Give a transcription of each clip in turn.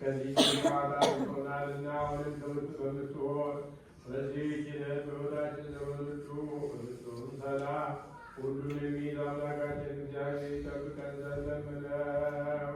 ከዚህ ጨዋታ ሆናልና ወይም ትምህርት በምትሆን በዚህ ኪነት በቦታችን ዘመኖቹ ፍጹም ሰላም ሁሉን የሚይዝ አምላካችን እግዚአብሔር ይጠብቀን ዘንድ ለመነው።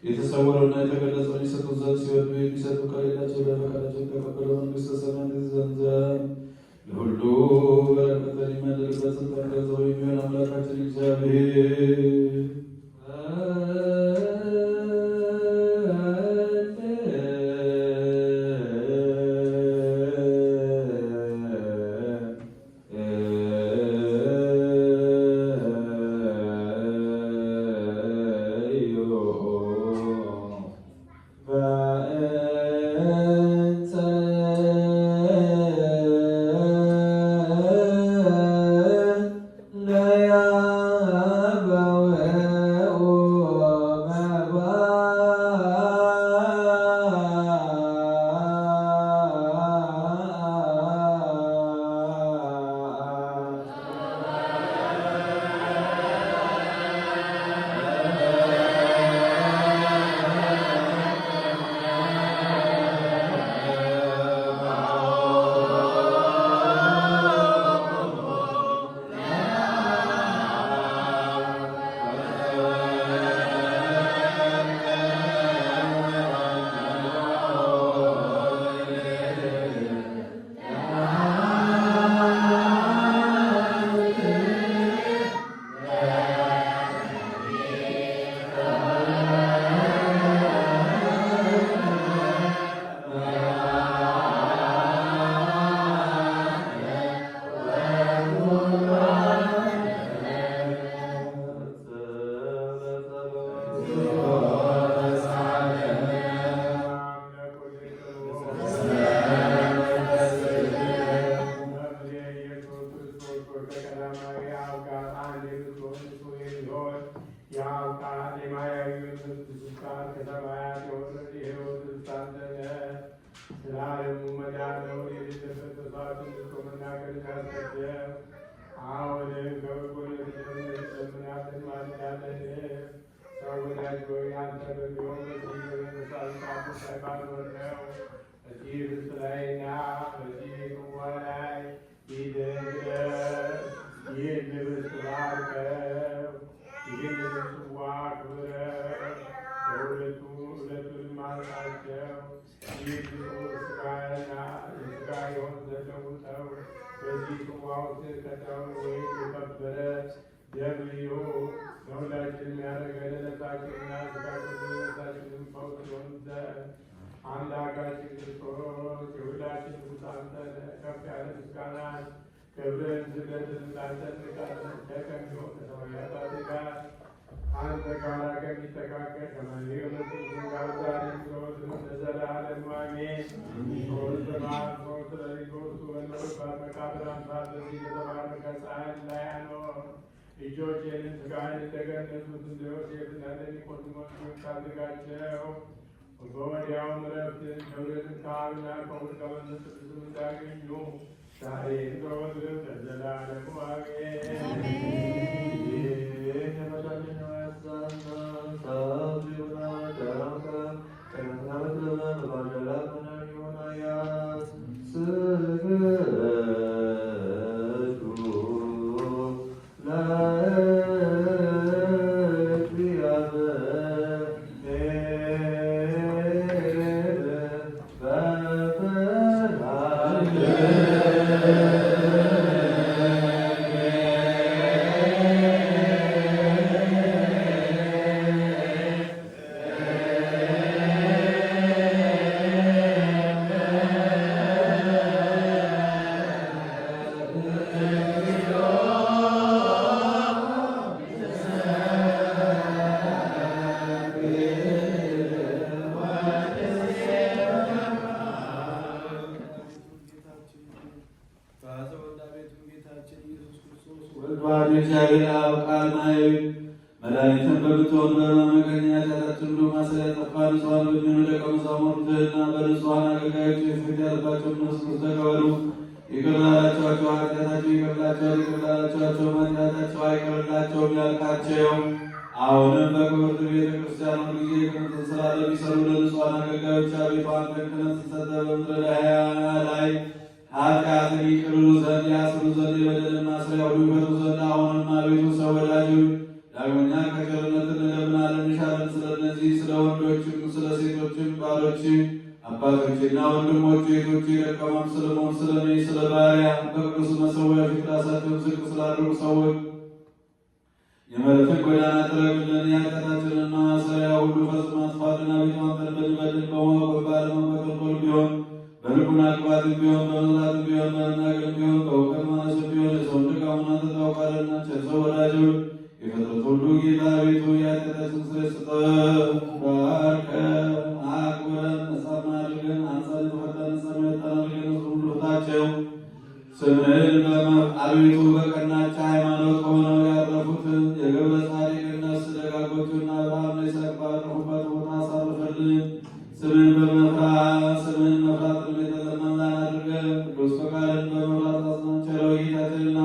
የተሰወረውና የተገለጸውን ይሰጡ ዘንድ ሲወዱ የሚሰጡ ከሌላቸው ለፈቃዳቸው የተቀበለው መንግሥተ ሰማያት ዘንድ ለሁሉ በረከትን የሚያደርግበት ስልጣን ገንዘቡ የሚሆን አምላካችን እግዚአብሔር የከበረ ደብዩ ለሁላችንም ያደረገ ለነፍሳችንና ስጋችንን ፈውስ ይሆን ዘንድ አምላካችን ክርስቶስ የሁላችን አንተ ከፍ ያለ ምስጋና ክብርን ዝለትን እንዳንጠልቃለን ከሚሆን ከሰማያት አባትህ ጋር አንተ ጋራ ከሚተካከል ከመንግሥት ጋር ዛሬ ዘወትርም ለዘላለሙ አሜን። ሶስት በዓል ሶስት ሌሊት ሦስቱ በኖሩባት መቃብር አምሳል በዚህ በተባረከ ፀሐይ ላይ አኖር። ልጆችህን ሥጋህን የተገነዙት እንደ ዮሴፍና እንደ ኒቆዲሞስ ታድጋቸው። በወዲያውም ዕረፍትን ክብርን ከአብና ከወልድ ከመንፈስ ቅዱስ እንዳገኙ ዛሬም ዘወትርም ለዘላለሙ እግዚአብሔር አብ ቃል ማየው መድኃኒትን በምትሆን በመመቀኛ ኃጢአታችን ሁሉ ማሰሪያ ጠፋ። ንጹሐን በሚሆኑ ደቀ መዛሙርትህና በንጹሐን አገልጋዮች ፊት ያለባቸውን መስክር ተቀበሉ። ይቅር ላላችኋቸው ኃጢአታቸው ይቅርላቸዋል፣ ይቅር ላላችኋቸው ኃጢአታቸው አይቅርላቸውም ያልካቸው አሁንም በክብርት ቤተ ክርስቲያን ሁል ጊዜ ቅንትን ሥራ ለሚሰሩ ለንጹሐን አገልጋዮች አቤቱ አንተን ክህነት ሰጠህ። በምድር ላይ ኃጢአትን ይቅር ዘንድ ያስሩ ዘንድ የበደልን ማሰሪያ ሁሉ ይፈቱ ዘንድ አሁንም አቤቱ ሰው ወዳጅ ዳግመኛ ከቸርነት እንለምናለን እንሻለን። ስለ እነዚህ ስለ ወንዶችም ስለ ሴቶችም ባሎች አባቶችና ወንድሞች እህቶች ደካማም ስለመሆን ስለ እኔ ስለ ባሪያ በቅዱስ መሠዊያ ፊት ራሳቸውን ዝቅ ስላደረጉ ሰዎች የምሕረትን ጎዳና ጥረግልን። የኃጢአታችንን ማሰሪያ ሁሉ ፈጽሞ አጥፋልን። አቤቱ አንተን በድንበድል በማወቅ ባለማወቅ በተንኮል ቢሆን በልቡና ክፋትም ቢሆን በመዝራትም ቢሆን በመናገርም ቢሆን በእውቀት ማነስም ቢሆን የሰውን ድካሙን አንተ ታውቃለህና ቸር ሰው ወዳጅ የፍጥረት ሁሉ ጌታ አቤቱ የኃጢአታችንን ስርየት ስጠን። ባርከን አክብረን ነጻም አድርገን አንጻን የተፈታን ነጻም ያወጣን አድርገን ሁሉ ፍታቸው። ስምህን አቤቱ በቀናች ሃይማኖት ሆነው ያረፉትን የገብረ ጻድቅን ነፍስ ደጋጎቹና አብርሃምና ይስሐቅ ባረፉበት ቦታ አሳርፈልን። ስምህን መፍራት የተለመናን አድርገን ቅዱስ ፈቃድን በመፍራት አጽናን። ጌታችንና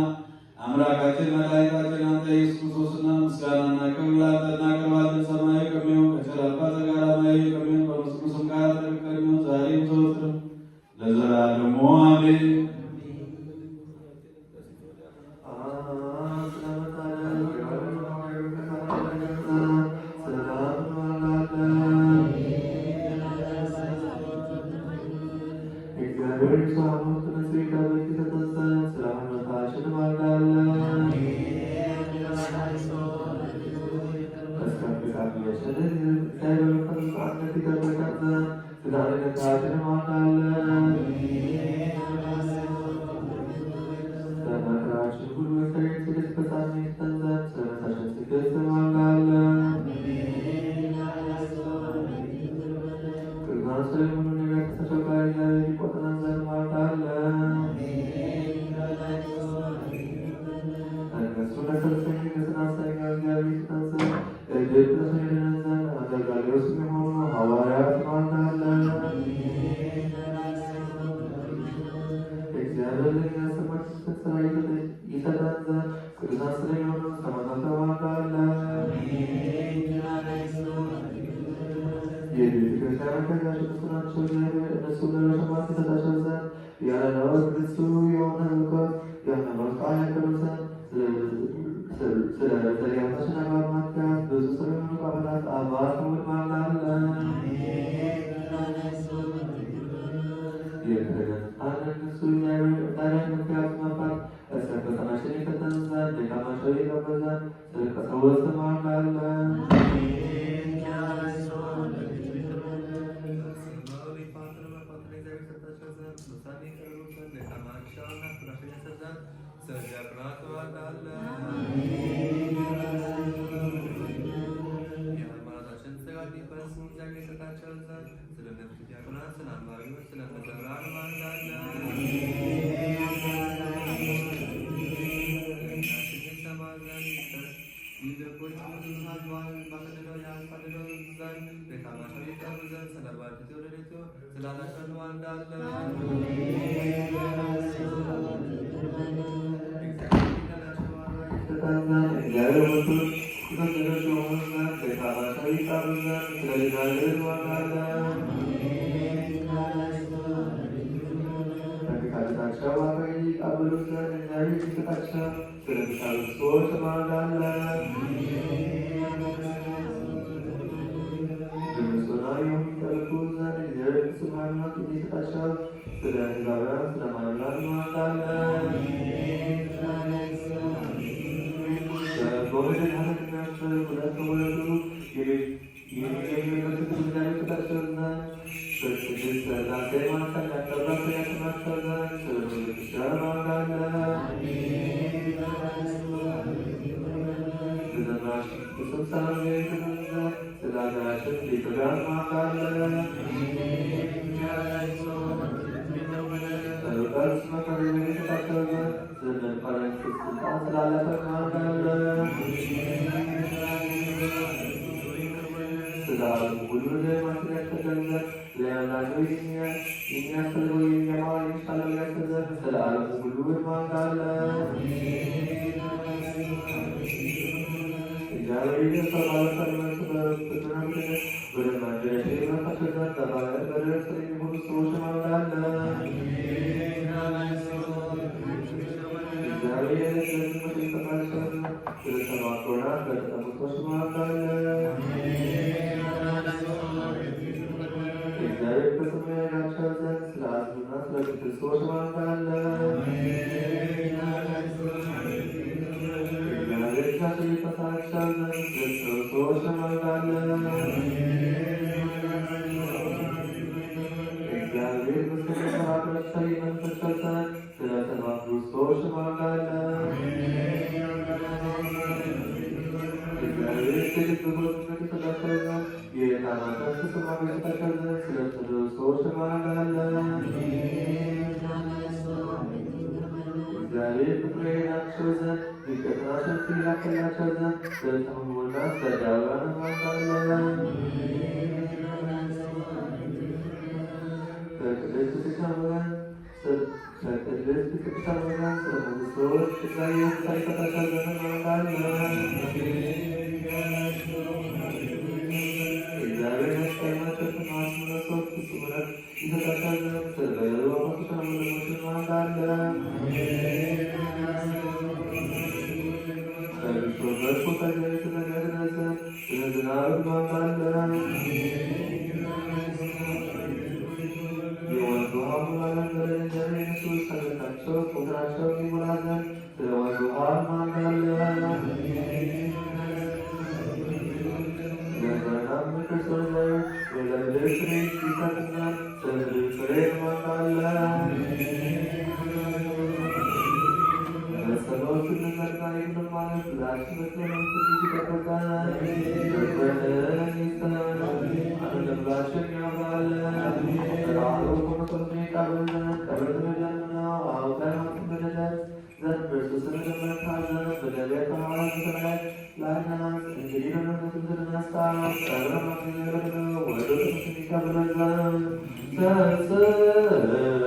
አምላካችን መድኃኒታችን አንተ ኢየሱስ ክርስቶስና ምስጋናና ክብር ላንተ እናቀርባለን። ሰማያዊ ከሚሆን ከቸር አባት ጋር ማያዊ ከሚሆን ከመንፈስ ቅዱስም ጋር ከሚሆን ዛሬም ዘወትርም ለዘላለሙ አሜን። Yang ዘንድ ድካማቸው ይቀበል ዘንድ ጽድቀ ሰዎች ትማርካለን። That's